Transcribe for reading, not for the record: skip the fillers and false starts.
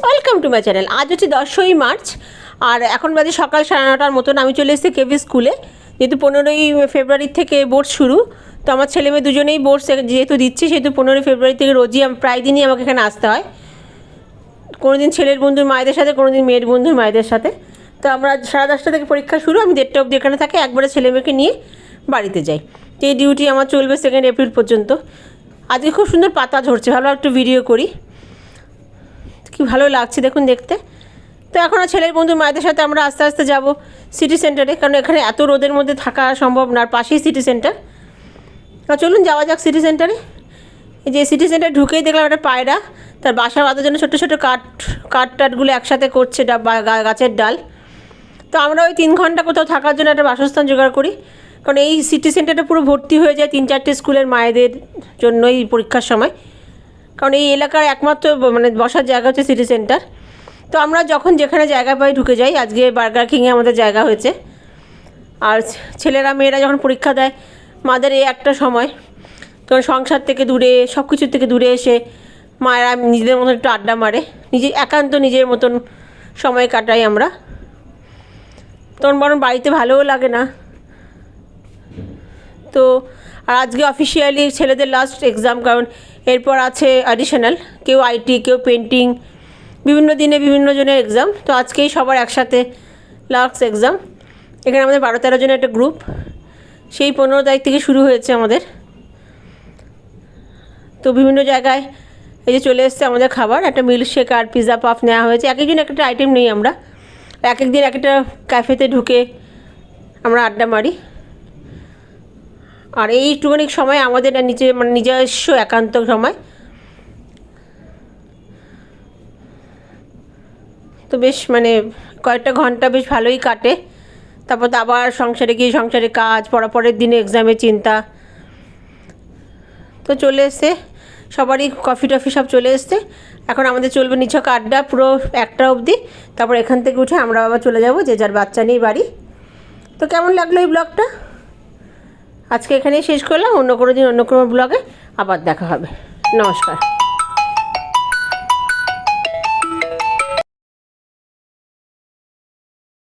Welcome to my channel. আজ হচ্ছে 10ই March আর এখন বাজে সকাল 9:30টার মতন। আমি চলে এসেছি কেভি স্কুলে, যেহেতু 15ই ফেব্রুয়ারি থেকে বোর্ড শুরু। তো আমার ছেলে মেয়ে দুজনেই বোর্ড যেহেতু দিচ্ছি, সেহেতু 15ই ফেব্রুয়ারি থেকে রোজই প্রায় দিনই আমাকে এখানে আসতে হয়। কোনো দিন ছেলের বন্ধুর মায়েদের সাথে, কোনো দিন মেয়ের বন্ধুর মায়েদের সাথে। তো আমরা 10:30টা থেকে পরীক্ষা শুরু, আমি 1:30টা অবধি এখানে থাকি, একবারে ছেলে মেয়েকে নিয়ে বাড়িতে যাই। তো এই ডিউটি আমার চলবে 2 এপ্রিল পর্যন্ত। আজকে খুব সুন্দর পাতা ঝরছে, ভালো একটু ভিডিও করি। কি ভালো লাগছে দেখুন দেখতে। তো এখন ছেলের বন্ধুর মায়েদের সাথে আমরা আস্তে আস্তে যাব সিটি সেন্টারে, কারণ এখানে এত রোদের মধ্যে থাকা সম্ভব না, আর পাশেই সিটি সেন্টার। চলুন যাওয়া যাক সিটি সেন্টারে। এই যে সিটি সেন্টার ঢুকেই দেখলাম একটা পায়রা তার বাসা বাঁধার জন্য ছোটো ছোটো কাঠগুলো একসাথে করছে, গাছের ডাল। তো আমরা ওই 3 ঘন্টা কোথাও থাকার জন্য একটা বাসস্থান জোগাড় করি, কারণ এই সিটি সেন্টারটা পুরো ভর্তি হয়ে যায় 3-4টে স্কুলের মায়েদের জন্য এই পরীক্ষার সময়। কারণ এই এলাকার একমাত্র বসার জায়গা হচ্ছে সিটি সেন্টার। তো আমরা যখন যেখানে জায়গা পাই ঢুকে যাই। আজকে বার্গার কিংয়ে আমাদের জায়গা হয়েছে। আর ছেলেরা মেয়েরা যখন পরীক্ষা দেয়, মাদের এই একটা সময়, তখন সংসার থেকে দূরে, সব কিছুর থেকে দূরে এসে মায়েরা নিজেদের মতন একটু আড্ডা মারে, একান্ত নিজের মতন সময় কাটাই আমরা। তখন বরং বাড়িতে ভালোও লাগে না। তো আর আজকে অফিসিয়ালি ছেলেদের লাস্ট এক্সাম, কারণ এরপর আছে অ্যাডিশনাল, কেউ আইটি, কেউ পেন্টিং, বিভিন্ন দিনে বিভিন্ন জনের এক্সাম। তো আজকেই সবার একসাথে লাস্ট এক্সাম। এখানে আমাদের 12-13 জনের একটা গ্রুপ, সেই 15 তারিখ থেকে শুরু হয়েছে আমাদের। তো বিভিন্ন জায়গায় এই যে চলে এসছে আমাদের খাবার, একটা মিল্কশেক আর পিৎজা পাফ নেওয়া হয়েছে। এক একজন একটা আইটেম নেই আমরা, এক একদিন এক একটা ক্যাফেতে ঢুকে আমরা আড্ডা মারি। আর এইটুকুনি সময় আমাদের নিজস্ব একান্ত সময়। তো বেশ কয়েকটা ঘন্টা বেশ ভালোই কাটে। তারপর তো আবার সংসারে গিয়ে সংসারে কাজ, পরের দিনে এক্সামের চিন্তা। তো চলে এসছে সবারই, কফি টফি সব চলে এসছে। এখন আমাদের চলবে নিছক আড্ডা পুরো 1টা অবধি। তারপর এখান থেকে উঠে আমরা আবার চলে যাব যে যার বাচ্চা নিয়ে বাড়ি। তো কেমন লাগলো এই ব্লগটা? আজকে এখানেই শেষ করলাম। অন্য কোনো দিন অন্য কোনো ব্লগে আবার দেখা হবে। নমস্কার।